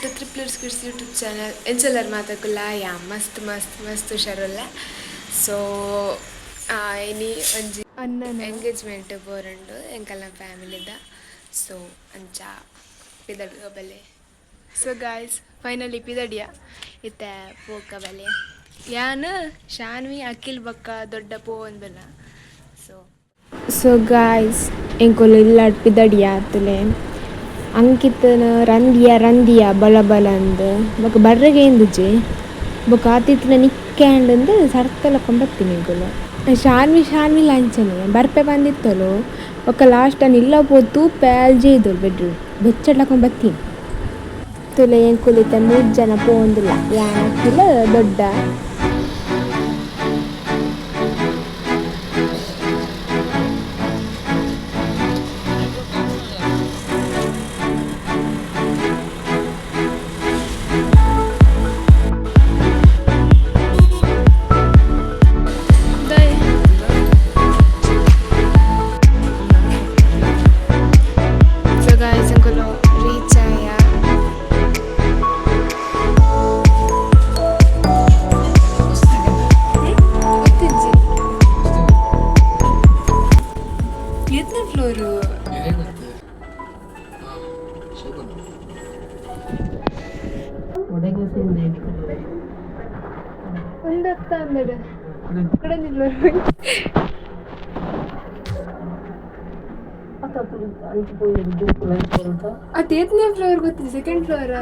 To ಟ್ರಿಪ್ಲರ್ skits YouTube channel ಎಂಚೆಲ್ಲರು ಮಾತಾಡಲ್ಲ ಯಾ ಮಸ್ತ್ ಮಸ್ತ್ ಮಸ್ತ್ ಹುಷಾರಲ್ಲ ಸೊ ಇನಿ ಒಂಜಿ ಅಣ್ಣನ ಎಂಗೇಜ್ಮೆಂಟ್ ಬೋರಂಡು ಎಂಕಲ್ನ ಫ್ಯಾಮಿಲಿದ ಸೊ ಅಂಚ ಪಿದಡ್ಗ ಬಲೆ ಸೊ ಗಾಯ್ಸ್ ಫೈನಲಿ ಪಿದಡಿಯ ಇತ್ತೆ ಪೋಕ ಬಲೆ ಯಾನು ಶಾನ್ವಿ ಅಖಿಲ್ ಬಕ್ಕ ದೊಡ್ಡ ಪೋ ಅಂದಲ್ಲ ಸೊ ಗಾಯ್ಸ್ ಎಂಕೊಲು ಇಲ್ಲಾಡ್ ಪಿದಡಿಯ ಆತಲೆ ಅಂಕಿತನ ರಂದಿಯ ಬಲ ಅಂದು ಬೊಕ ಬರ್ರೆಗೆ ಎಂದುಜಿ ಬೊಕ ಆತಿತ್ತಿನ ನಿಕ್ಕ್ಯಾಂಡ್ ಸರ್ಕಲಕೊಂಡ್ ಬತ್ತೀನಿ ಎಂಕೊಲು ಶಾನ್ವಿ ಲಂಚನೆ ಬರ್ಪೆ ಬಂದಿತ್ತಲು ಬೊಕ ಲಾಸ್ಟ್ ಅನ್ ಇಲ್ಲ ಪೋತು ಪ್ಯಾಲ್ಜೆ ಇದ್ದಳು ಬೆಡ್ರೂಮ್ ಬೆಚ್ಚಡ್ಲಕೊಂಡ್ ಬತ್ತೀನಿ ತುಲೆ ಎಂಕೊಲು ಇತ್ತೆ 3 ಜನ ಪೋಂದಿಲ್ಲ ಯಾನ್ ಅಕ್ಕಿಲ ದೊಡ್ಡ ಅದು 8ನೇ ಫ್ಲೋರ್ ಗೊತ್ತಿದೆ 2nd ಫ್ಲೋರ್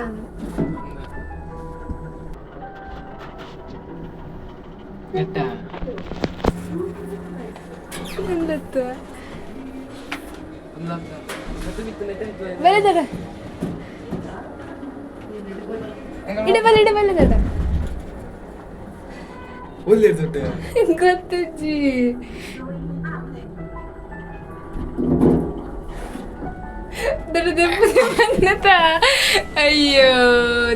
ಗೊತ್ತಜ್ಜಿ ಅಯ್ಯೋ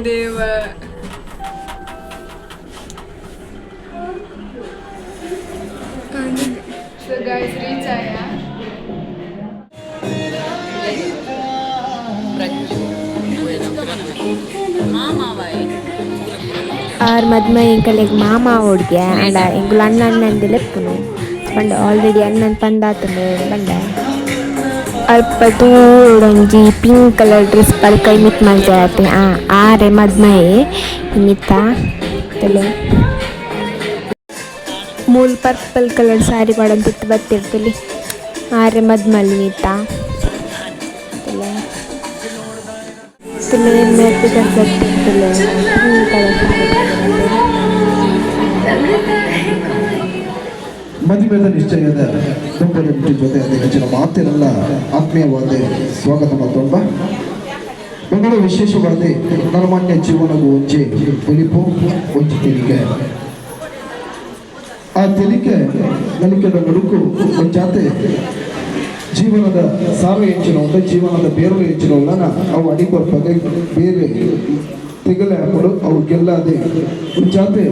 ದೇವ ಸೊ ಗೈಸ್ ರೀಚ್ ಆಯ ಆರ್ ಮದ್ಮೆ ಎಂಕಲೆಗ್ ಮಾಮ ಓಡ್ಗೆ ಅಂಡ ಎಂಕುಲು ಅಣ್ಣಂದು ಲೆಪ್ಪುನು ಬಂಡ ಆಲ್ರೆಡಿ ಅಣ್ಣನ್ ಪಂದಾತಂಡು ಬಂಡ ಅಲ್ಪ ತೂಡೊಂಜಿ ಪಿಂಕ್ ಕಲರ್ ಡ್ರೆಸ್ ಪಲ್ಕೈ ಮಿತ್ ಮಲ್ಜಾತೆ ಆರೆ ಮದ್ಮಯೆ ಮಿತ್ತ ತಲೆ ಮೂಲ್ ಪರ್ಪಲ್ ಕಲರ್ ಸ್ಯಾರಿ ಮಾಡಂತಿತ್ತು ಬತ್ತಿರ್ತಲಿ ಆರೆ ಮದ್ಮಲ್ಲಿ ಮಿತ್ತ ತಲೆ ತಲೆ ಮೇರ್ತಿ ಕರ್ತಿರ್ತಲೆ ಪಿಂಕ್ ಕಲರ್ ಮದುವೆದ ನಿಶ್ಚಯದ ದಂಪತಿ ಜೊತೆ ಅದೇ ಹೆಚ್ಚಿನ ಮಾತಿನೆಲ್ಲ ಆತ್ಮೀಯವಾದ ಸ್ವಾಗತ ಮಾತೊಂಬ ಬಹಳ ವಿಶೇಷವಾದ ನರಮಾನ್ಯ ಜೀವನದ ಒಂಜಿ ಒಲಿಪು ಒಂಜಿ ತೆಲಿಕೆ ಆ ತೆಲಿಕೆ ನಲಿಕೆದ ನಡುಕು ಒಂಜಾತೆ ಜೀವನದ ಸಾರ ಹೆಚ್ಚಿನ ಜೀವನದ ಬೇರೆ ಹೆಚ್ಚಿನ ಅವು ಅಡಿಬರ್ಪಾಗ ಬೇರೆ ತೆಗಲೆ ಹಾಕೊಂಡು ಅವ್ರಿಗೆಲ್ಲ ಅದೇ ಒಂಜಾತೆ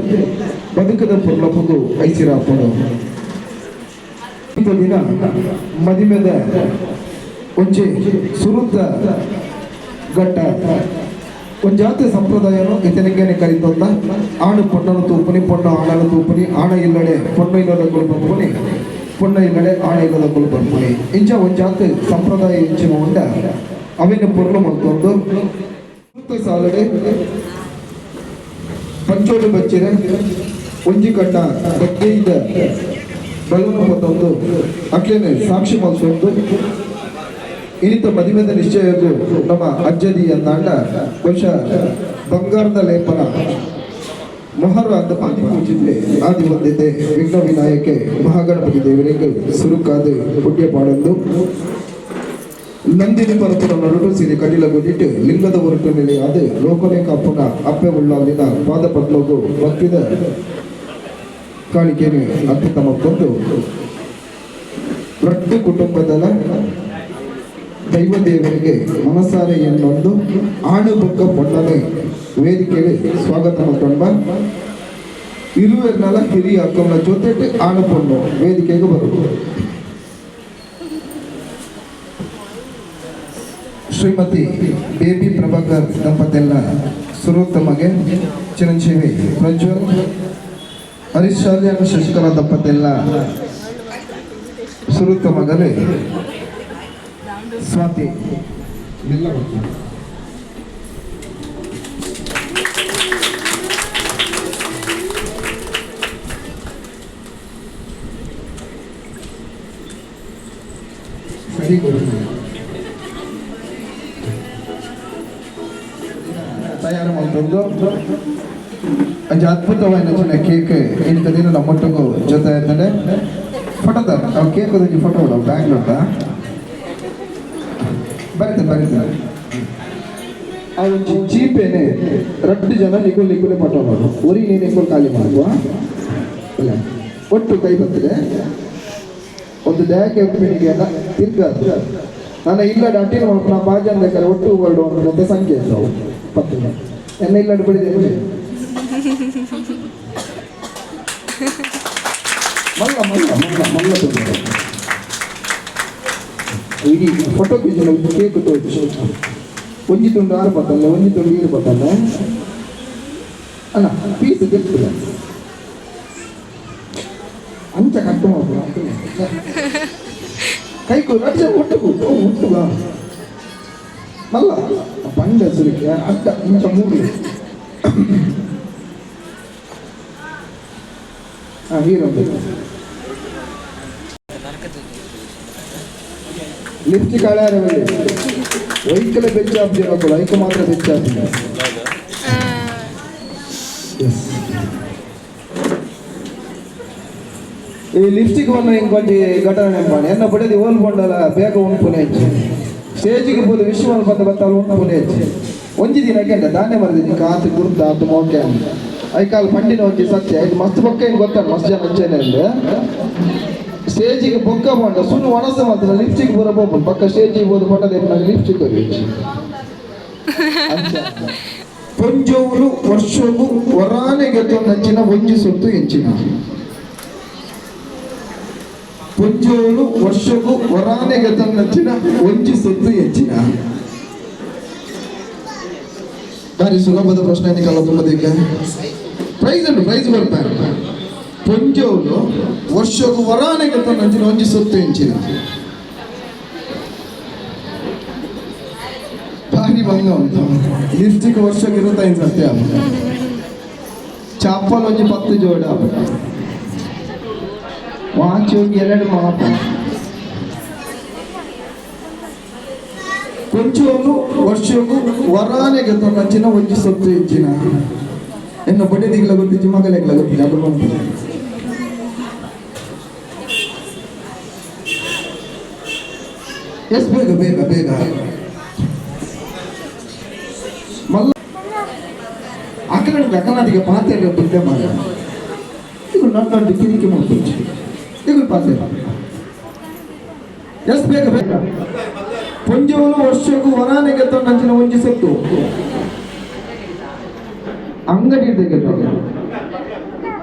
ಬದುಕದ ಪೊರ್ಲಪದು ಐಸಿರ ಹಾಕೊಂಡು ದಿನ ಮದಿಮೆದ ಒಂಜಿ ಸುರುತ್ತ ಘಟ್ಟ ಒಂಜಾತೆ ಸಂಪ್ರದಾಯನು ಇತನಿಗೇನೆ ಕರೀತಂದ ಆಣು ಪೊಣ್ಣನು ತೂಪನಿ ಪೊಣ್ಣ ಆಣನು ತೂಪನಿ ಆಣ ಇಲ್ಲಡೆ ಪೊಣ್ಣು ಇಲ್ಲದ ಬರ್ಪುನಿ ಪೊಣ್ಣ ಇಲ್ಲಡೆ ಆಣ ಇಲ್ಲದ ಬರ್ಪುನಿ ಇಂಚ ಒಂಜಾತೆ ಸಂಪ್ರದಾಯ ಇಂಚಿನ ಉಂಡ ಅವಿನ ಪೊರ್ಲು ಮಲ್ತೊಂದು ಸಾಲಡೆ ಪಂಚೋಡು ಬಚ್ಚಿರೆ ಒಂಜಿ ಕಟ್ಟ ಬಗ್ಗೆಯಿಂದ ಬಲೂನು ಪತ್ತೊಂದು ಅಕ್ಲೇನೆ ಸಾಕ್ಷಿ ಮಲ್ಸೊಂದು ಇನಿತ ಮದುವೆದ ನಿಶ್ಚಯಕ್ಕೂ ನಮ್ಮ ಅಜ್ಜದಿ ಅಂದಾಂಡ ಬಹುಶಃ ಬಂಗಾರದ ಲೇಪನ ಮೊಹರ ಅಂತ ಪಾತಿ ಪೂಜಿದ್ದೆ ಆದಿ ಹೊಂದಿದ್ದೆ ವಿಘ್ನ ವಿನಾಯಕೆ ಮಹಾಗಣಪತಿ ದೇವರಿಗೆ ಸುರುಕಾದ ಪುಣ್ಯ ಪಾಡೊಂದು ನಂದಿನಿ ಪರಪುರ ನರಡು ಸಿರಿ ಕಡಿಲಗೊಂಡಿಟ್ಟು ಲಿಂಗದ ಹೊರಟು ನೆಲೆ ಅದು ಲೋಕನೇ ಕಾಪುನ ಅಪ್ಪೆ ಉಳ್ಳಾಲಿನ ಪಾದ ಪದ್ಮಗೂ ಭಕ್ತಿದ ಕಾಣಿಕೆಯನ್ನು ಅತ್ಯುತ್ತಮ ಕೊಂದು ಪ್ರತಿ ಕುಟುಂಬದ ದೈವ ದೇವರಿಗೆ ಮನಸಾರೆ ಎನ್ನೊಂದು ಆಣು ಬೊಕ್ಕ ಪೊಣ್ಣನೆ ವೇದಿಕೆಗೆ ಸ್ವಾಗತ ಮಾತೊಂಬ ಇರುವೆರ್ನಲ ಹಿರಿಯ ಅಕ್ಕನ ಜೊತೆ ಆಣು ಪೊಣ್ಣು ವೇದಿಕೆಗೆ ಬರುವುದು ಶ್ರೀಮತಿ ಬೇಬಿ ಪ್ರಭಾಕರ್ ದಂಪತಿಯಲ್ಲ ಸುರೋತ್ತಮಗೆ ಚಿರಂಜೀವಿ ಪ್ರಜ್ವಲ್, ಹರೀಶ್ ಶಾಲಿಯನ್ ಶಶಿಕಲಾ ದಂಪತಿಯಲ್ಲ ಸುರುತ್ತ ಮಗಲೇ ಸ್ವಾತಿ ಎಲ್ಲ ಬರ್ತಾರೆ. ಸರಿ ತಯಾರು ಮಾಡ್ತದ್ದು ಒಂದು ಅದ್ಭುತವಾದ ಕೇಕ್ ಇಂಥ ದಿನ ನಮ್ಮೊಟ್ಟಿಗೂ ಜೊತೆ ಇರ್ತದೆ. ಫೋಟೋದ ಕೇಕ್ ಫೋಟೋ ಬ್ಯಾಂಗ್ಳೂರ್ದ ಬರೀತಾರೆ ಅದು ಚೀಪೇನೆ 2 ಜನ ನಿಗುಲೆ ಫೋಟೋ ಮಾಡು ಒರಿ ನೀನು ನಿಗುಲ್ ಖಾಲಿ ಮಾಡುವ ಇಲ್ಲ ಒಟ್ಟು ಕೈ ಬರ್ತದೆ ಒಂದು ಡ್ಯಾಕೆ ಒಪ್ಪಿನಿಗೆ ಎಲ್ಲ ತಿರ್ಗಾದು ನಾನು ಇಲ್ಲ ಅಟೀನ್ ಮಾಡ್ಕೊಂಡು ನಾ ಬಾಜಿ ಅಂದಾರೆ ಒಟ್ಟು ಹೊರಡು ಅಂತ ಸಂಖ್ಯೆ ಇದ್ದವು 10 ಜನ ಎನ್ನ ಇಲ್ಲ ಬಿಡಿದೆ ಮಲ್ಲ ಇಡೀ ಫೋಟೋ ಕಿಜನ ಕೇಕ್ ತೋರಿಸು ಒಂಜಿ ತುಂಡು 6 ಬತ್ತಲ್ಲ ಒಂಜಿ ತುಂಡು 7 ಬತ್ತಲ್ಲ ಅಲ್ಲ ಪೀಸ್ ತೆಗ್ತದ ಅಂಚ ಕಟ್ಟು ಮಾಡ್ಬೋದು ಕೈಕು ರಜ ಒಟ್ಟುಗ ಮಲ್ಲ ಬಂಡ ಸುರಿಕೆ ಅಡ್ಡ ಇಂಚ 3 ಹೀರೋ ಲಿಪ್ಸ್ಟಿಕ್ ಹಳಾರ ವೈಕಲ ಬೆಚ್ಚ ಹಾಕ್ಬೇಕು ಐಕ ಮಾತ್ರ ಬೆಚ್ಚ ಹಾಕ್ತೀನಿ ಈ ಲಿಪ್ಸ್ಟಿಕ್ ಅನ್ನು ಇಂಕೊಂಚಿ ಘಟನೆ ಮಾಡಿ ಎನ್ನ ಪಡೆದು ಓಲ್ ಬಂಡಲ ಬೇಗ ಉಂಪುನೆ ಹೆಚ್ಚು ಸ್ಟೇಜಿಗೆ ಬೋದು ವಿಶ್ವಲ್ ಬಂದ ಬತ್ತಾಲು ಉಂಪುನೆ ಹೆಚ್ಚು ಒಂಜಿ ದಿನಕ್ಕೆ ಅಂತ ದಾನ್ಯ ಮರದಿನಿ ಕಾತು ಗುರುತ ಆತು ಮೋಕೆ ಅಂತ ಐಕಾಲ್ ಪಂಡಿನ ಒಂಜಿ ಸತ್ಯ ಇದು ಮಸ್ತ್ ಬೊಕ್ಕ ಏನು ಗೊತ್ತಾನ ಮಸ್ತ್ ಜನ ಅಂಚೆನೆ ಅಂದ್ರೆ ಸ್ಟೇಜಿಗೆ ಬೊಕ್ಕ ಬಂಡ ಸುಳ್ಳು ಒಣಸ ಮಾತ್ರ ಲಿಪ್ಸ್ಟಿಕ್ ಬರೋ ಬೋಪು ಪಕ್ಕ ಸ್ಟೇಜಿಗೆ ಬೋದು ಪಟ್ಟದ ಲಿಪ್ಸ್ಟಿಕ್ ಹೋಗಿ ಪೊಂಜೋರು ವರ್ಷಗೂ ವರಾನೆಗೆ ನಚ್ಚಿನ ಒಂಜಿ ಸೊತ್ತು ಹೆಂಚಿನ ಪೊಂಜೋರು ವರ್ಷಗೂ ವರಾನೆಗೆ ನಚ್ಚಿನ ಒಂಜಿ ಸೊತ್ತು ಹೆಚ್ಚಿನ ಬಾರಿ ಸುಲಭದ ಪ್ರಶ್ನೆ ನಿಕಲ್ಲ ತುಂಬದಕ್ಕೆ ಪ್ರೈಸ್ ಉಂಟು ಪ್ರೈಸ್ ಬರ್ತಾರೆ ಪೊಂಜೋರು ವರ್ಷಗೂ ವರಾನೆಗೆ ನಚ್ಚಿನ ಒಂಜಿ ಸೊತ್ತು ಹೆಂಚಿನ ಭಾರಿ ಭಂಗ ಉಂಟು ಲಿಪ್ಸ್ಟಿಕ್ ವರ್ಷಕ್ಕೆ 25 ಸತ್ಯ ಚಪ್ಪಲ್ ಒಂಜಿ 10 ಜೋಡ ವಾಚ್ ಹೋಗಿ 2 ಮಾಪ ಕೊಂಚೋನು ವರ್ಷಗೂ ವರಾನೆಗೆ ನಚ್ಚಿನ ಒಂಜಿ ಸೊತ್ತು ಹೆಚ್ಚಿನ ಎನ್ನ ಬಡ್ಡೆದಿಗ್ಲ ಗೊತ್ತಿಜ್ಜಿ ಮಗಲೆಗ್ಲ ಗೊತ್ತಿಲ್ಲ ಅದು ಬಂತು ಎಸ್ ಬೇಗ ಬೇಗ ಬೇಗ ಮಲ್ಲ ಅಕ್ಕನಾದಿಗೆ ಪಾತ್ರೆ ಬುದ್ಧೆ ಮಾಡ ಈಗ ನನ್ನೊಂದು ಕಿರಿಕಿ ಮಾಡ್ಕೊಳ್ছি ಈಗ ಪಾತ್ರೆ ಎಸ್ ಬೇಗ ಬೇಗ ಪೊಂಜವನು ವರ್ಷಕ್ಕೂ ವರಾನೆಗೆ ನಚ್ಚಿನ ಒಂಜಿ ಸೊತ್ತು ಅಂಗಡಿ ತೆಗೆದು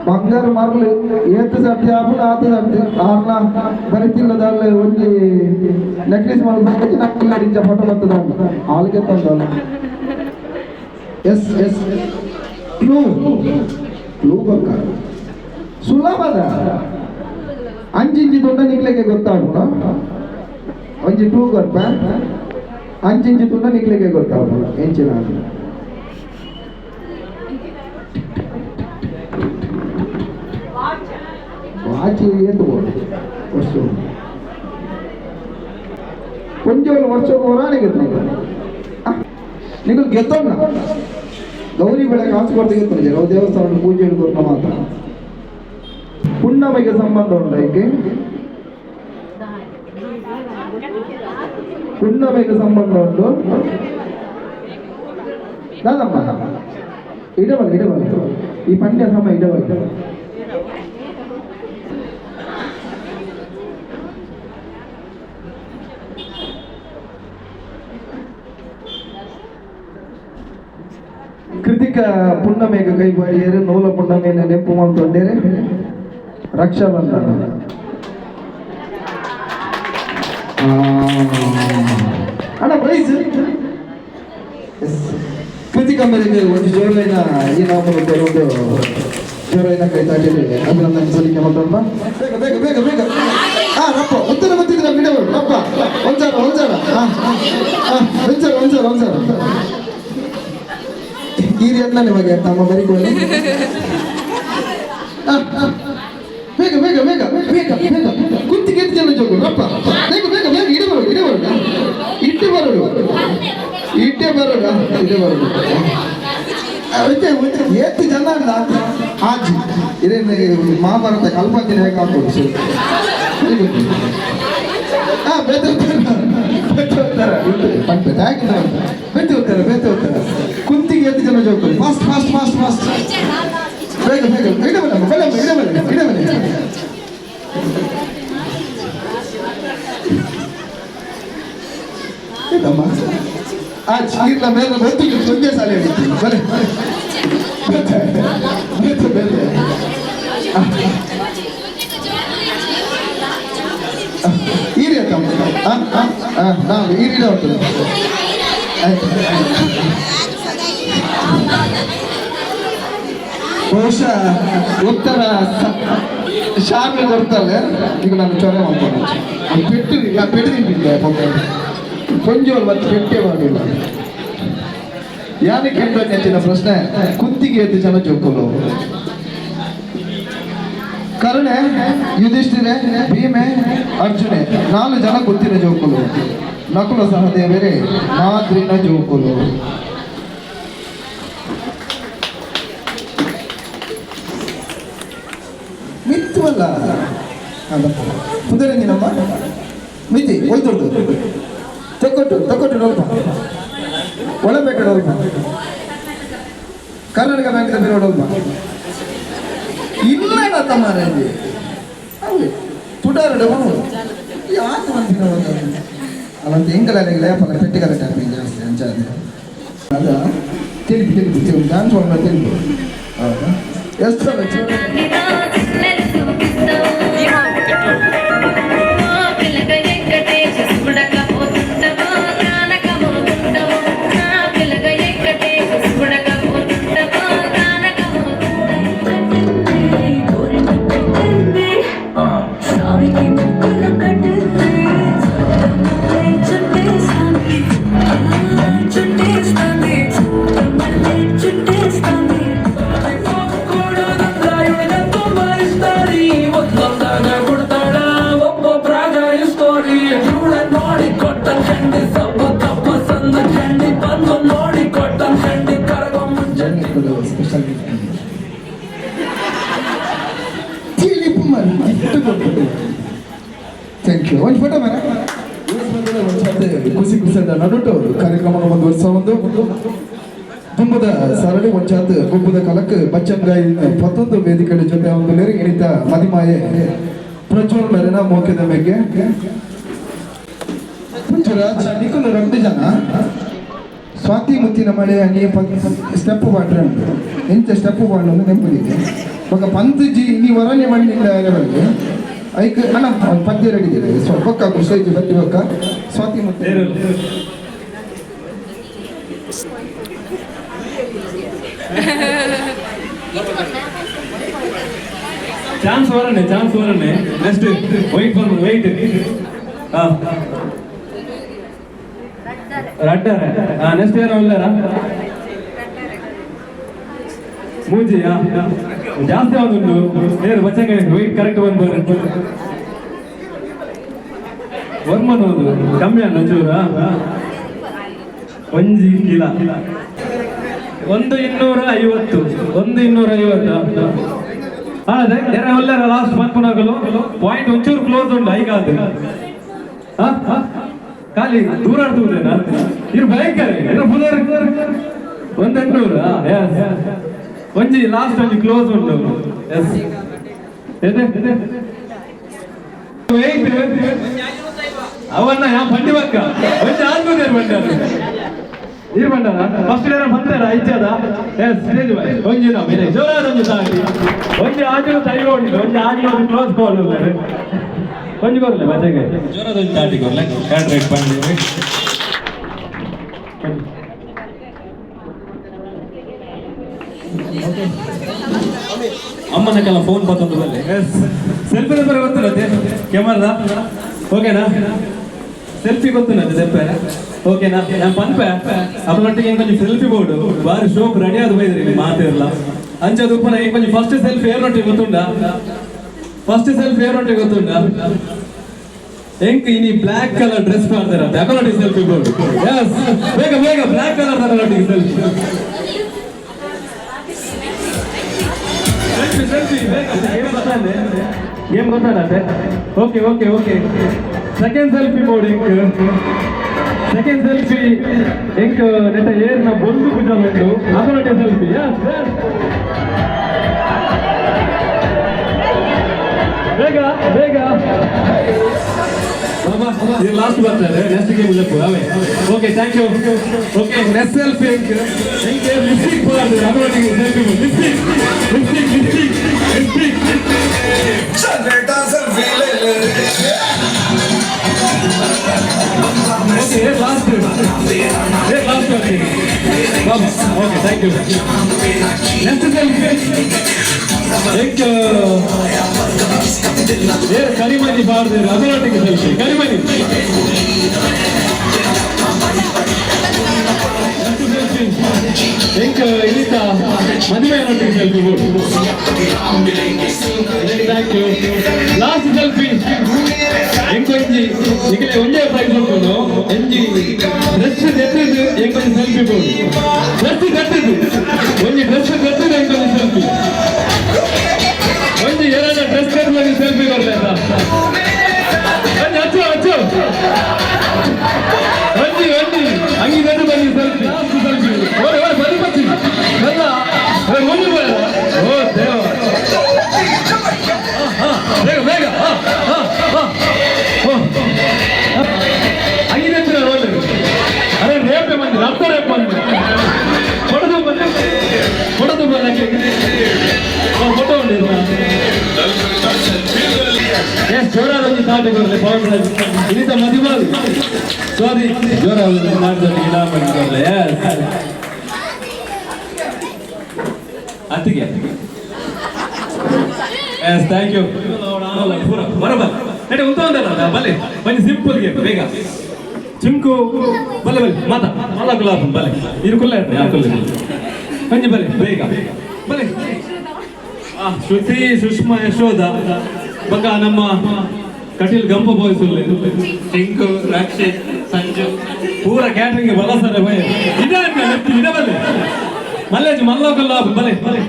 ಬಂಗಾರ ಮರಳು ಏತು ಸರ್ತಿ ಆಪುಣ ಆತು ಸರ್ತಿ ಆರ್ನ ಬರಿತಿಲ್ಲದಲ್ಲಿ ಒಂಜಿ ನೆಕ್ಲೆಸ್ ಮಾಡಿ ನಕ್ಕಿಲ್ಲ ಫೋಟೋ ಬರ್ತದ ಆಲ್ಗೆ ತಂದಲ್ಲ ಎಸ್ ಎಸ್ ಕ್ಲೂ ಬಂಗಾರ ಸುಲಭದ ಅಂಚಿಂಚಿ ತುಂಡ ನಿಕ್ಲಿಕ್ಕೆ ಗೊತ್ತಾಗುಣ ಒಂಜಿ 2 ಕೊರ್ಪ ಅಂಚಿಂಚಿ ತುಂಡ ನಿಕ್ಲಿಕ್ಕೆ ಗೊತ್ತಾಗುಣ ಹೆಂಚಿನ ವಾಚಿ ಎಂದು ವರ್ಷ ಕೊಂಚವನ್ನು ವರ್ಷಕ್ಕೂ ವರಾನೆಗೆ ನೀವು ಗೆತ್ತೋಣ ಗೌರಿ ಬೆಳಗ್ಗೆ ಕಾಸು ಕೊಡ್ತಾ ಗೆತ್ತೋಣ ನಾವು ದೇವಸ್ಥಾನ ಪೂಜೆ ಹಿಡ್ಕೊಂಡು ಮಾತ್ರ ಹುಣ್ಣಮೆಗೆ ಸಂಬಂಧ ಉಂಟು ಐಕೆ ಹುಣ್ಣಮೆಗೆ ಸಂಬಂಧ ಉಂಟು ನಾನಮ್ಮ ಇಡಬಲ್ಲ ಈ ಪಂದ್ಯ ಸಮಯ ಇಡಬಲ್ಲ ಕೃತಿಕ ಪುಣ್ಣಮೆಗೆ ಕೈ ಬಾಡಿಯರು ನೂಲ ಪುಣ್ಣಮೆಯನ್ನು ನೆಂಪು ಮಾಡ್ಕೊಂಡೇರೆ ರಕ್ಷಾಬಂಧನ ಅಣ್ಣ ಪ್ರೈಸ್ ಕೃತಿಕಾ ಮೇರೆಗೆ ಒಂದು ಜೋರೈನ ಈ ನಾವು ಒಂದು ಜೋರೈನ ಕೈ ತಾಟಿಯಲ್ಲಿ ಅಭಿನಂದನೆ ಸಲ್ಲಿಕೆ ಮಾಡೋಣ. ಬೇಗ ಬೇಗ ಬೇಗ ಬೇಗ ರಪ್ಪ ಉತ್ತರ ಗೊತ್ತಿದ್ರೆ ಬಿಡಬೇಡ ರಪ್ಪ ಒಂದ್ಸಾರ ಈ ರೀತಿಯ ನಿಮಗೆ ತಮ್ಮ ಬರಿಕೊಳ್ಳಿ. ಬೇಗ ಬೇಗ ಬೇಗ ಬೇಗ ಬೇಗ ಕುಂತಿಗೆ ಎಷ್ಟು ಜನ ಜೋಗು ರಪ್ಪ ಬೇಗ ಬೇಗ ಬೇಗ ಇಟ್ಟೆ ಬರೋಣ ಎಷ್ಟು ಜನ ಅಲ್ಲ ಆಜಿ ಇದೇನು ಮಹಾಭಾರತ ಕಲ್ಪನೆ ಹೇಗೆ ಹಾಕೋದು ಬೇತೆ ಕುಂತಿಗೆ ಎಷ್ಟು ಜನ ಜೋಗು ಫಾಸ್ಟ್ ಫಾಸ್ಟ್ ಫಾಸ್ಟ್ ಫಾಸ್ಟ್ ಬೇಗ ಬೇಗ ಇಡಬಲ್ಲ आज इतना मेरा बहुत ही सुंदर साले बने ಈ ರೀತಿ ನಾವು ಈ ರೀತಿ ಹೊರಟು ಬಹುಶಃ ಉತ್ತರ ಶಾಮಿ ಕೊಡ್ತಾರೆ ಈಗ ನಾನು ಚೊರೆ ಮಾಡ್ಕೊಂಡು ಪೆಟ್ಟು ತಿಂತಿದ್ದೆ ಪಂಜೋಲ್ ಮತ್ತು ಪೆಟ್ಟೆ ಮಾಡಿಲ್ಲ ಯಾರಿಗೆ ಹೆಚ್ಚಿನ ಪ್ರಶ್ನೆ ಕುಂತಿಗೆ ಎದ್ದು ಜನ ಜೋಕಲು ಕರುಣೆ ಯುಧಿಷ್ಠಿರೆ ಭೀಮೆ ಅರ್ಜುನೆ 4 ಜನ ಗೊತ್ತಿನ ಜೋಕಲು ನಕುಲ ಸಹದೇವರೇ ಮಾದ್ರಿನ ಜೋಕಲು ಮಿತ್ತುವಲ್ಲ ಕುದುರೆ ನೀನಮ್ಮ ಮಿತಿ ಒಯ್ದೊಡ್ಡು ತಗೊಟ್ಟು ನೋಡ್ಬ ಒಳಬೇಕ ನೋಡ್ಬ ಕರ್ನಾಟಕ ಬ್ಯಾಂಕ್ ನೋಡಲ್ಬ ಇಲ್ಲ ತಮ್ಮ ಹೌದು ತುಡಾರಡು ಯಾಕೆ ಬಂದಿನ ಅಲ್ಲಂತ ಹೆಂಗಲ್ಲ ಪಕ್ಕ ಪೆಟ್ಟಿ ಕರೆಕ್ಟ್ ಆಗ್ತೀನಿ ಜಾಸ್ತಿ ಅಂಚಾದ ಅದ ತಿಳಿಪು ಡ್ಯಾನ್ಸ್ ಮಾಡೋಣ ತಿಳಿಪು ಹೌದಾ ಎಷ್ಟು ಥ್ಯಾಂಕ್ ಯು ಒಂದು ಫೋಟೋ ಮೇಡ ಖುಷಿ ನಡುಟು ಕಾರ್ಯಕ್ರಮವನ್ನು ಮುಂದುವರಿಸೋ ಗುಂಪದ ಸರಳಿ ಒಂಚಾತ್ ಗುಂಪದ ಕಲಕ್ ಬಚ್ಚಂಗಾಯಿ ಮತ್ತೊಂದು ವೇದಿಕೆ ಜೊತೆ ಒಂದು ಎಣಿತ ಮದಿಮಾಯೆ ಪ್ರಜ್ವಲನ ಮೋಕ್ಯದ ಮೇಲೆ ಪುಂಜರಾಜ್ ನಿಖಲು 2 ಜನ ಸ್ವಾತಿ ಮುತ್ತಿನ ಮಳೆ ನೀ ಸ್ಟೆಪ್ ಮಾಡ್ರೆ ಎಂತ ಸ್ಟೆಪ್ ಮಾಡೋದು ನೆನಪಿದೆ ఒక పంతుజీ నీ వరాన్ని మళ్ళీ నిండాలి ಐಕ್ ಅಣ್ಣ ಒಂದು ಪದ್ಯ ರೆಡಿ ಇದೆ ಸ್ವಲ್ಪ ಸ್ಟೇಜ್ ಬತ್ತಿ ಬಕ್ಕ ಸ್ವಾತಿ ಮತ್ತೆ ಚಾನ್ಸ್ ವರನೆ ನೆಕ್ಸ್ಟ್ ವೈಟ್ ರಡ್ಡರೆ ನೆಕ್ಸ್ಟ್ ಯಾರು ಇಲ್ಲಾರ ಮೂಜಿ ಜಾಸ್ತಿ ಯಾವ್ದುಂಟು ನೇರು ಬಚ್ಚಂಗ ವೈಟ್ ಕರೆಕ್ಟ್ ಬಂದು ವರ್ಮನೋದು ಕಮ್ಮಿ ಅನ್ನ ಚೂರ ಒಂಜಿ ಕಿಲ 1,250 ಅದೇ ಯಾರ ಒಳ್ಳೆಯ ಲಾಸ್ಟ್ ಬಂದ್ಕೊಂಡಾಗಲು ಪಾಯಿಂಟ್ ಒಂಚೂರು ಕ್ಲೋಸ್ ಉಂಟು ಐಗಾದ ಖಾಲಿ ದೂರ ಆಡ್ತುದೇನಾ ಇರು ಭಯಂಕರ 1,800 ಒಂಜಿ ಲಾಸ್ಟ್ ಒಂಜಿ ಕ್ಲೋಸ್ ಉಂಟು ಅವನ್ನ ಯಾ ಬಂಡಿ ಬಕ್ಕ ಒಂಜಿ ಆದ್ಮೇಲೆ ಬಂಡಾರ ಇರು ಬಂಡಾರ ಫಸ್ಟ್ ಏನಾರ ಬಂದಾರ ಐಚದ ಸ್ಟೇಜ್ ಬೈ ಒಂಜಿ ನಾವು ಬೇರೆ ಜೋರಾದ ಒಂಜಿ ಸಾಗಿ ಒಂಜಿ ಆಜು ತೈಗ ಉಂಟು ಒಂಜಿ ಆಜು ಒಂದು ಕ್ಲೋಸ್ ಕಾಲ್ ಉಂಟು ಒಂಜಿ ಕೊರ್ಲೆ ಬಜೆಗೆ ಜೋರಾದ ಒಂಜಿ ತಾಟಿ ಕೊರ್ಲೆ ಕ್ಯಾಟ್ ರೇಟ್ ಬಂದಿವೆ ಅಮ್ಮನ ಕೆಲ ಫೋನ್ ಬರ್ತೊಂದು ಬಲ್ಲಿ ಸೆಲ್ಫಿ ನಂಬರ್ ಗೊತ್ತಿಲ್ಲತ್ತೆ ಕ್ಯಾಮರಾ ಓಕೆನಾ ಸೆಲ್ಫಿ ಗೊತ್ತಿಲ್ಲತ್ತೆ ದೆಪ್ಪೆ ಓಕೆನಾ ನಾನು ಪನ್ಪೆ ಅವನೊಟ್ಟಿಗೆ ಕೊಂಚ ಸೆಲ್ಫಿ ಬೋರ್ಡು ಬಾರಿ ಶೋಕ್ ರೆಡಿ ಆದ ಬೈದ್ರಿ ಮಾತಿರಲ್ಲ ಅಂಚದು ಉಪ್ಪನ ಈಗ ಕೊಂಚ ಫಸ್ಟ್ ಸೆಲ್ಫಿ ಏರ್ನೊಟ್ಟಿಗೆ ಗೊತ್ತುಂಡ ಫಸ್ಟ್ ಸೆಲ್ಫಿ ಏರ್ನೊಟ್ಟಿಗೆ ಗೊತ್ತುಂಡ ಎಂಕ್ ಇನಿ ಬ್ಲಾಕ್ ಕಲರ್ ಡ್ರೆಸ್ ಮಾಡ್ತಾರಂತೆ ಅಕಲೊಟ್ಟಿಗೆ ಸೆಲ್ಫಿ ಬೋರ್ಡು ಯಸ್ ಬೇಗ ಬೇಗ ಬ್ಲಾಕ್ ಕಲರ್ ಅಕಲೊಟ್ಟಿಗೆ ಸೆಲ್ಫಿ ಸೆಲ್ಫಿ ಗೇಮ್ ಗೊತ್ತಾಗತ್ತೆ okay okay okay second selfie board second selfie ಎಂಕ್ ನೆಟ್ಟ ಏರ್ನ ಬೊಂದು ಪೂಜಾ ಉಂಟು ಅದರೊಟ್ಟೆ ಸೆಲ್ಫಿ ಬೇಗ ಬೇಗ ಲಾಸ್ಟ್ ಬರ್ತಾರೆ ನೆಕ್ಸ್ಟ್ ಗೇಮ್ ಲೆಪ್ಪು ಅವೇ okay thank you okay next selfie lipstick ಬರೋದು ಅದರೊಟ್ಟಿಗೆ selfie lipstick lipstick lipstick lipstick okay last ಬಾಬಾ okay thank you next selfie ಕರಿಮನಿ ಬಾರ್ದೇರು ಅದರೊಟ್ಟಿಗೆ ಸೆಲ್ಫಿ ಕರಿಮನಿ ಎಂಕ ಇಲ್ಲಿತ ಮದುವೆಯೊಟ್ಟಿಗೆ selfie board thank you last selfie ಎಂಕೊಂಜಿ ಈಗಲೇ ಒಂದೇ ಪ್ರೈಸ್ ಉಂಟು ಎಂಜಿ ಡ್ರೆಸ್ ತೆತ್ತದು ಎಂಕೊಂಜಿ ಸೆಲ್ಫಿ ಬೋರ್ಡ್ ಡ್ರೆಸ್ ತೆತ್ತದು ಒಂಜಿ ಡ್ರೆಸ್ ತೆತ್ತದು ಎಂಕೊಂಜಿ ಸೆಲ್ಫಿ ಒಂಜಿ ಏನಾದ ಡ್ರೆಸ್ ತೆತ್ತದು ಸೆಲ್ಫಿ ಕೊಡ್ಲೇದ ಒಂಜಿ ಹಚ್ಚು ಹಚ್ಚು ಒಂಜಿ ಒಂಜಿ ಅಂಗಿ ತೆತ್ತು ಬಂದಿ ಸೆಲ್ಫಿ ಲಾಸ್ಟ್ ಸೆಲ್ಫಿ ಓರೆ ಓರೆ ಬದಿ ಬಚ್ಚಿ ಎಲ್ಲ ಒಂದು ಬೇಡ ಓ ದೇವ ಬೇಗ ಬೇಗ ಅಂಗಿನ ರೋಲ್ ಅದೇ ರೇಪೆ ಬಂದು ರಕ್ತ ರೇಪ್ ಬಂದು ಹೊಡೆದು ಬಂದು ಫೋಟೋ ಉಂಟು ಎಷ್ಟು ಜೋರಾದ ತಾಟೆ ಕೊಡಲಿ ಪವನ್ ಇಲ್ಲಿಂದ ಮದುವೆ ಸಾರಿ ಜೋರಾದ ನಾಟದಲ್ಲಿ ಗಿಡ ಮಾಡಿಕೊಳ್ಳೆ ಅತ್ತಿಗೆ ಎಸ್ ಥ್ಯಾಂಕ್ ಯು ಪೂರ ಬರಬರ್ ನಡೆ ಉಂಟಲ್ಲ ಬಲೆ ಬನ್ನಿ ಸಿಂಪಲ್ಗೆ ಬೇಗ ಚಿಂಕು ಬಲ್ಲೆ ಬಲ್ಲೆ ಮಾತಾ ಮಲ್ಲ ಗುಲಾಬ್ ಬಲೆ ಇದು ಕುಲ್ಲ ಕುಲ್ಲ ಬನ್ನಿ ಬಲೆ ಬೇಗ ಬಲೆ ಶ್ರುತಿ ಸುಷ್ಮಾ ಯಶೋಧ ಬಕ ನಮ್ಮ ಕಟೀಲ್ ಗಂಪ ಬಾಯ್ಸ್ ಚಿಂಕು ರಕ್ಷಿತ್ ಸಂಜು ಪೂರ ಕ್ಯಾಟ್ರಿಂಗ್ ಬಲ ಸರ್ ಭಯ ಇದ ಬಲ್ಲೆ ಮಲ್ಲೇಜ್ ಮಲ್ಲ ಗುಲಾಬ್ ಬಲೆ ಬಲೆ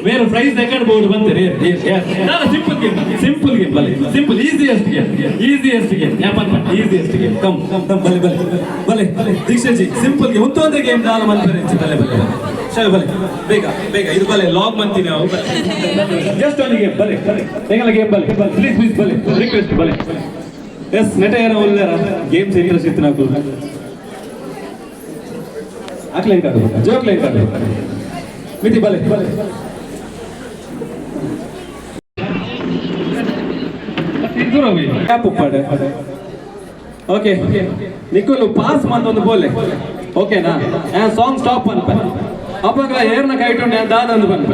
ಬೇರೆ ಪ್ರೈಸ್ ರೆಕಾರ್ಡ್ ಬೋರ್ಡ್ ಬಂದಿರಿ ನಾನು ಸಿಂಪಲ್ ಗೇಮ್ ಬಲೆ ಸಿಂಪಲ್ ಈಸಿಯೆಸ್ಟ್ ಗೇಮ್ ಯಾಪನ್ ಈಸಿಯೆಸ್ಟ್ ಗೇಮ್ ಕಮ್ ಬಲೆ ಬಲೆ ಬಲೆ ಬಲೆ ದೀಕ್ಷಾಜಿ ಸಿಂಪಲ್ ಗೇಮ್ ಒಂದೊಂದೇ ಗೇಮ್ ನಾನು ಮನ್ಪರೆ ಬಲೆ ಬಲೆ ಸರಿ ಬಲೆ ಬೇಗ ಬೇಗ ಇದು ಬಲೆ ಲಾಗ್ ಮಂತೀನಿ ನಾವು ಜಸ್ಟ್ ಒಂದು ಗೇಮ್ ಬಲೆ ಬೇಗಲ ಗೇಮ್ ಬಲೆ ಪ್ಲೀಸ್ ಪ್ಲೀಸ್ ಬಲೆ ರಿಕ್ವೆಸ್ಟ್ ಬಲೆ ಎಸ್ ನೆಟ ಏನೋ ಒಳ್ಳೆಯ ಗೇಮ್ಸ್ ಇಂಟ್ರೆಸ್ಟ್ ಇತ್ತು ನಾವು ಆಕ್ಲೈನ್ ಕಾಡ್ಬೇಕು ಜೋಕ್ಲೈನ್ ಕಾಡ್ಬೇಕು ಮಿತಿ ಬಲೆ ಬಲೆ ಓಕೆ ನಿಖಲು ಪಾಸ್ ಮಂದೊಂದು ಬೋಲೆ ಓಕೆನಾ ಸಾಂಗ್ ಸ್ಟಾಪ್ ಅನ್ಪ ಅಪ್ಪಾಗ ಏರ್ನ ಕೈಟುಂಡೆ ದಾದಂದು ಬಂದ್ಪ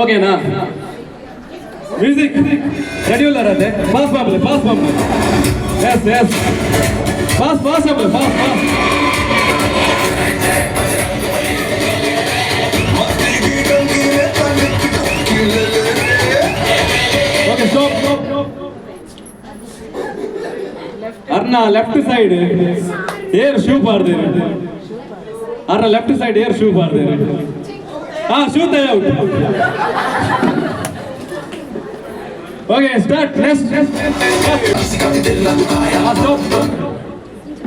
ಓಕೆನಾ ಮ್ಯೂಸಿಕ್ ರೆಡ್ಯೂಲರ್ ಅದೇ ಪಾಸ್ ಬಾಬ್ಲೆ ಪಾಸ್ ಬಾಬ್ಲೆ ಎಸ್ ಎಸ್ ಪಾಸ್ ಪಾಸ್ ಬಾಬ್ಲೆ pass pass okay stop stop ಅರ್ನ ಲೆಫ್ಟ್ ಸೈಡ್ ಏರ್ ಶೂ ಪಾಡ್ದೇನೆ ಅರ್ನ ಲೆಫ್ಟ್ ಸೈಡ್ ಏರ್ ಶೂ ಪಾಡ್ದೇನೆ ಶೂ ತಯ out okay start next stop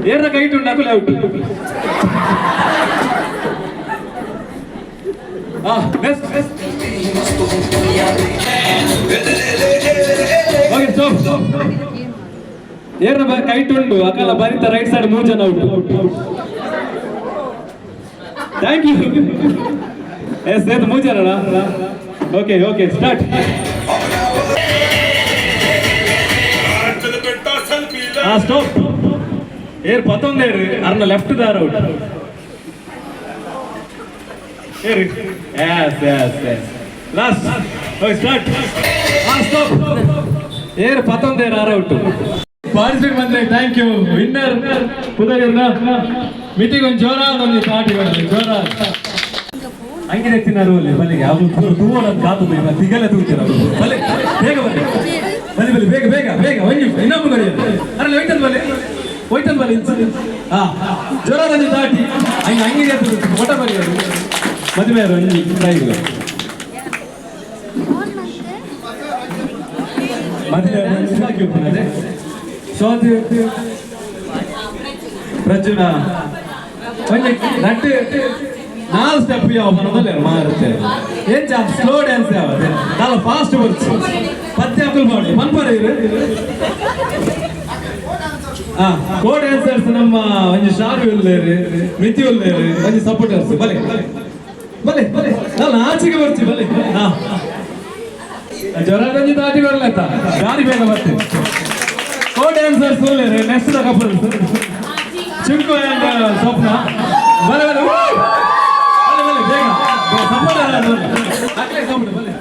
ಏರ್ನ ಕೈಟ್ ಉಂಟು ಅಕುಲೆ ಔಟ್ ನೆಕ್ಸ್ಟ್ ಓಕೆ ಸ್ಟಾಪ್ ಏರ್ನ ಕೈಟ್ ಉಂಟು ಅಕಲ ಬರಿತ ರೈಟ್ ಸೈಡ್ 3 ಜನ ಔಟ್ ಥ್ಯಾಂಕ್ ಯು ಎಸ್ ಏತ್ 3 ಜನ ಓಕೆ ಓಕೆ ಸ್ಟಾರ್ಟ್ ಸ್ಟಾಪ್ ಏರ್ 11 ಏರ್ ಅರ್ನ ಲೆಫ್ಟ್ ದಾರ ಔಟ್ ಲಾಸ್ಟ್ ಸ್ಟಾರ್ಟ್ ಸ್ಟಾಪ್ ಏರು 11 ಆರೌಟ್ ಪಾರ್ಟಿಸಿಪೇಟ್ ಬಂದ್ರೆ ಥ್ಯಾಂಕ್ ಯು ವಿನ್ನರ್ ಪುದರ್ನ ಮಿತಿಗೆ ಒಂದು ಜೋರ ಒಂದು ಪಾರ್ಟಿ ಬರಲಿ ಜೋರ ಹಂಗೆ ತಿನ್ನರು ಬಲಿಗೆ ಅವ್ರು ತೂವಡ ಕಾತುದು ಇವ ತಿಗಲೆ ತೂಗ್ತೀರ ಬಲೆ ಬೇಗ ಬನ್ನಿ ಬಲಿ ಬಲಿ ಬೇಗ ಬೇಗ ಬೇಗ ಒಂಜಿ ಇನ್ನೊಬ್ಬ ಬರಿ ಅರಲ್ಲಿ ಹೋಯ್ತದ ಬಲಿ ಹಾ ಜೋರ ಒಂದು ದಾಟಿ ಹಂಗೆ ಹಂಗೆ ಫೋಟೋ ಬರಿ ಮದುವೆ ಒಂಜಿ ಕೈಗಳು ಮದುವೆ ಹಾಕಿ ಹೋಗ್ತದೆ ಸೋತಿ ಪ್ರಜುನ ಒಂಜಿ ನಟ್ಟು 4 ಸ್ಟೆಪ್ ಯಾವ ಬರೋದಲ್ಲ ಮಾರುತ್ತೆ ಏನ್ ಸ್ಲೋ ಡ್ಯಾನ್ಸ್ ಯಾವತ್ತೆ ನಾಲ್ ಫಾಸ್ಟ್ ವರ್ಕ್ಸ್ ಪತ್ತೆ ಅಕಲ್ ಮಾಡಿ ಮನ್ಪರ ಇರು ಕೋ ಡ್ಯಾನ್ಸರ್ಸ್ ನಮ್ಮ ಒಂಜಿ ಶಾರು ಇಲ್ಲೇರಿ ಮಿತಿ ಇಲ್ಲೇರಿ ಒಂಜಿ ಸಪೋರ್ಟರ್ಸ್ ಬಲೆ ಬಲೆ ಬಲೆ ನಾನು ಆಚೆಗೆ ಬರ್ತಿ ಬಲೆ ಜ್ವರ ಗಂಜಿ ದಾಟಿ ಬರ್ಲತ್ತ ಗಾಡಿ ಬೇಗ ಬರ್ತೀನಿ ಕೋ dancers ಇಲ್ಲೇರಿ next couple Chinku and ಸ್ವಪ್ನ ಬಲೆ ಬಲೆ ಬೇಗ ಸಪೋರ್ಟ್ ಅಕ್ಲೆ ಸಪೋರ್ಟ್ ಬಲೆ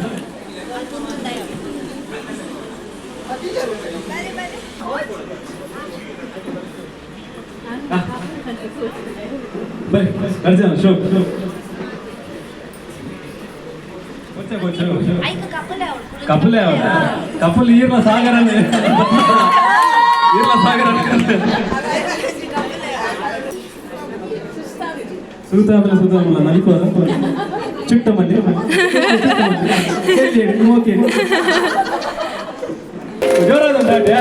ಬಲೆ ಅರ್ಜುನ ಶೋ ಕಪಲ್ ಕಪಲ್ ಈರ್ಲ ಸಾಗರ ಈರ್ಲ ಸಾಗರ ಸುತಾಮಲ ಸುತಾಮಲ ನಲಿಕೋ ಚುಟ್ಟ ಮಲ್ಲಿ ಓಕೆ ಜೋರಾದ ದಾಟಿ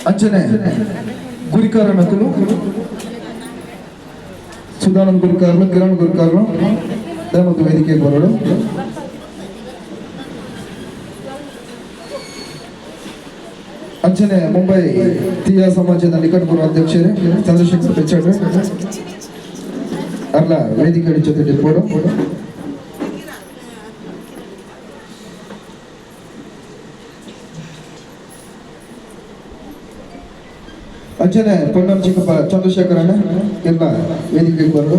ಅಂಚನೆ ಗುರಿಕಾರ ನಕಲು ಸುಧಾನಂದ್ ಗುರಿಕಾರ್ಲು ಕಿರಣ್ ಗುರಿಕಾರ್ಲು ದಯಮಾಡಿ ವೇದಿಕೆಗೆ ಬರೋಳು ಅಂಚನೆ ಮುಂಬೈ ತೀಯಾ ಸಮಾಜದ ನಿಕಟಪೂರ್ವ ಅಧ್ಯಕ್ಷರೇ ಚಂದ್ರಶೇಖರ್ ಬೆಚ್ಚಡ್ರೆ ಅರ್ಲ ವೇದಿಕೆ ಜೊತೆ ಇರ್ಬೋದು ಅಂಚನೆ ಪೊನ್ನಂ ಚಿಕ್ಕಪ್ಪ ಚಂದ್ರಶೇಖರಣ್ಣ ಎಲ್ಲ ವೇದಿಕೆಗೆ ಬರೋದು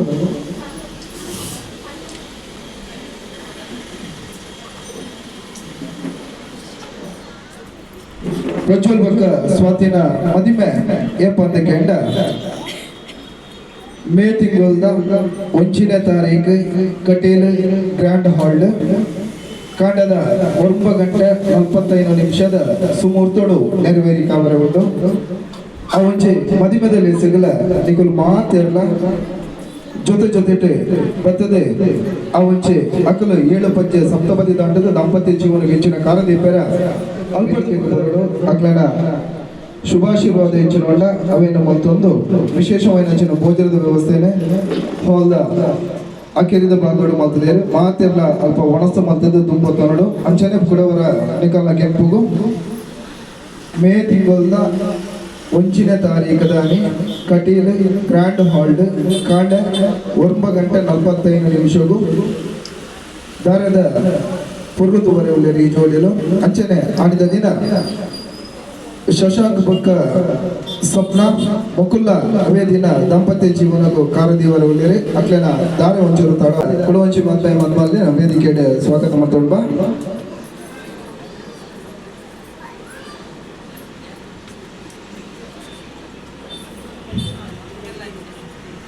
ಪ್ರಜ್ವಲ್ ಬಕ್ಕ ಸ್ವಾತಿನ ಮದಿಮೆ ಏಪ ಅಂತ ಕೆಂಡ ಮೇ ತಿಂಗಳದ 1ನೇ ತಾರೀಕು ಕಟೀಲ್ ಗ್ರ್ಯಾಂಡ್ ಹಾಲ್ ಕಾಂಡದ 9 ಗಂಟೆ 45 ನಿಮಿಷದ ಸುಮೂರ್ತೋಡು ನೆರವೇರಿ ಕಾವರಗೊಂಡು ಅವೊಂಚೆ ಮದಿಮೆದಲ್ಲಿ ಸಿಗಲ ನಿಗುಲು ಮಾತಿರಲ ಜೊತೆ ಜೊತೆ ಬರ್ತದೆ ಅವೊಂಚೆ ಅಕಲು 7 ಪಂಚೆ ಸಪ್ತಪದಿ ದಾಂಡದ ದಾಂಪತ್ಯ ಜೀವನ ಹೆಚ್ಚಿನ ಕಾಲದೀಪರ ಅಲ್ಪಕ್ಕೆ ಬರಡು ಅಕ್ಲನ ಶುಭಾಶೀರ್ವಾದ ಹೆಚ್ಚಿನ ಒಳ್ಳ ಅವೇನು ಮತ್ತೊಂದು ವಿಶೇಷವಾದ ಹೆಚ್ಚಿನ ಭೋಜನದ ವ್ಯವಸ್ಥೆನೆ ಹೋಲ್ದ ಅಕೆರಿದ ಭಾಗಗಳು ಮಾತದೇರು ಮಾತಿರ್ಲ ಅಲ್ಪ ಒಣಸ ಮದ್ದದ ತುಂಬ ತೊನಡು ಅಂಚನೆ ಕುಡವರ ನಿಕಲ್ನ ಕೆಂಪುಗು ಮೇ ತಿಂಗಳದ 1ನೇ ತಾರೀಕದಾನಿ ಕಟೀಲ್ ಗ್ರ್ಯಾಂಡ್ ಹಾಲ್ ಕಾಂಡ 9 ಗಂಟೆ 45 ನಿಮಿಷಗೂ ದಾರದ ಪುರ್ಗುತುವರೆ ಉಳ್ಳೇರಿ ಈ ಜೋಡಿಲು ಅಂಚನೆ ಆಡಿದ ದಿನ ಶಶಾಂಕ್ ಬಕ್ಕ ಸ್ವಪ್ನ ಮುಕುಲ್ಲ ಅವೇ ದಿನ ದಾಂಪತ್ಯ ಜೀವನಕ್ಕೂ ಕಾರದೀವರ ಉಳ್ಳೇರಿ ಅಕ್ಲೆನ ದಾರೆ ಒಂಚೂರು ತಾಡ ಕುಡುವಂಚಿ ಮಾತಾಯಿ ಮನ್ಬಾಲ್ದೆ ವೇದಿಕೆ ಸ್ವಾಗತ ಮಾತಾಡ್ಬಾ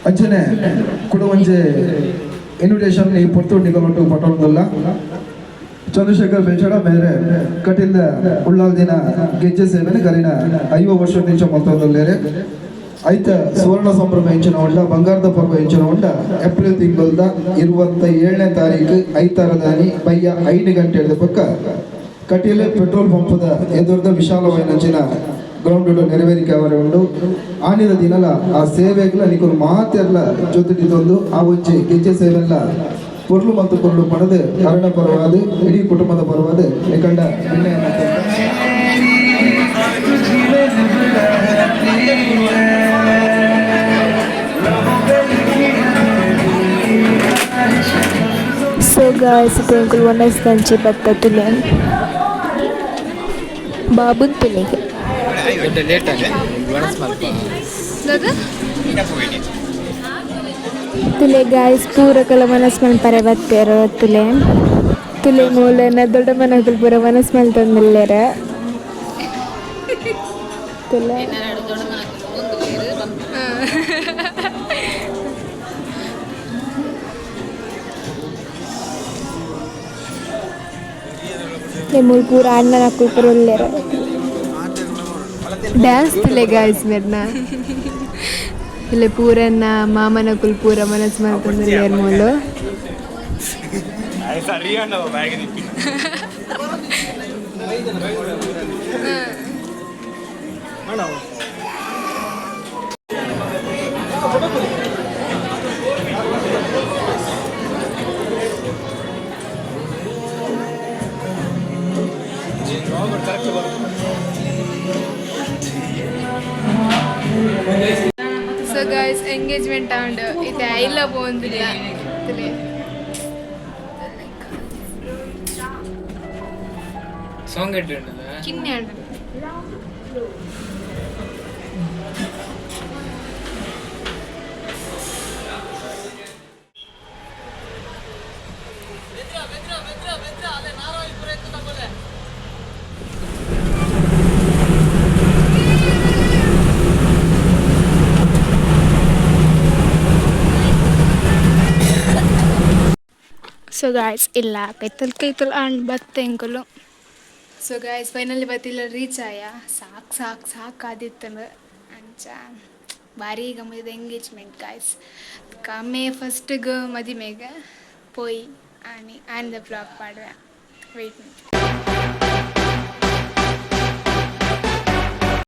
ಅಂಚನೆ ಕುಡುವಂಚೆ ಇನ್ವಿಟೇಷನ್ ಈ ಪೊತ್ತು ನಿಗಮಟ್ಟು ಪಟ್ಟಣದಲ್ಲ ಚಂದ್ರಶೇಖರ್ ಬೆಂಚಡ ಮೇರೆ ಕಟೀಲ್ ಉಳ್ಳಾಲ್ ದಿನ ಗೆಜ್ಜೆ ಸೇವೆನೆ ಕರಿನ 5 ವರ್ಷ ನಿಂಚ ಮೊತ್ತದಲ್ಲೇರೆ ಐತ ಸುವರ್ಣ ಸಂಭ್ರಮ ಹೆಂಚಿನ ಹೊಂಡ ಬಂಗಾರದ ಪರ್ವ ಹೆಂಚಿನ ಹೊಂಡ ಏಪ್ರಿಲ್ ತಿಂಗಳದ 27ನೇ ತಾರೀಕು ಐತಾರದಾನಿ ಬಯ್ಯ 5 ಗಂಟೆ ಹಿಡಿದ ಪಕ್ಕ ಕಟೀಲು ಪೆಟ್ರೋಲ್ ಪಂಪದ ಎದುರದ ವಿಶಾಲವಾದ ಅಂಚಿನ ಗ್ರೌಂಡ್ ನೆರವೇರಿಕೆ ಅವರ ಉಂಡು ಆನಿದ ದಿನಲ ಆ ಸೇವೆಗಳ ನಿಕಲು ಮಾತೆಲ್ಲ ಜೊತೆಟಿದೊಂದು ಆ ಒಂಚೆ ಗೆಜ್ಜೆ ಸೇವೆಲ್ಲ ಪೊರ್ಲು ಮತ್ತು ಪೊರ್ಲು ಪಡೆದು ಕರ್ಣ ಪರವಾದ ಇಡೀ ಕುಟುಂಬದ ಪರವಾದ ನಿಕಂಡ So guys, itu yang keluar dan cepat tulen. Babun tulen. Tule guys, pura kalau manas mal parabat pero tulen. Tule mula na doda manakul pura manas mal tandillera. Tule. Lemul pura anak aku perulera. Dance ತಿಲೆ guys ಮೆರ್ನ ಇಲ್ಲ ಪೂರನ್ನ ಮಾಮನ ಕುಲ್ ಪೂರ ಮನಸ್ಸು ಮಾಡ್ಕೊಂಡ್ರೆ ಮೂಲು so guys engagement and ಇದು ಐಲ പോകുന്നില്ല ഇതില് സോങ് ഇട്ടിട്ടുണ്ടല്ലോ കിന്നെയാണ് So guys, illa kaitul an battengulu. So guys finally ಬತ್ತಿಲ್ಲ ರೀಚ್ ಆಯ ಸಾಕು ಆದಿತ್ತಂದು ಅಂಚ ಭಾರಿ ಗಮ್ಮದ ಎಂಗೇಜ್ಮೆಂಟ್ ಗಾಯ್ಸ್ ಮೇ ಫಸ್ಟ್ಗೆ ಮದುವೆಗೆ ಪೋಯಿ ಆ್ಯಂಡ್ ದ ಬ್ಲಾಗ್ ಪಾಡುವೆ ವೆಯ್ಟ್ ಮಾಡಿ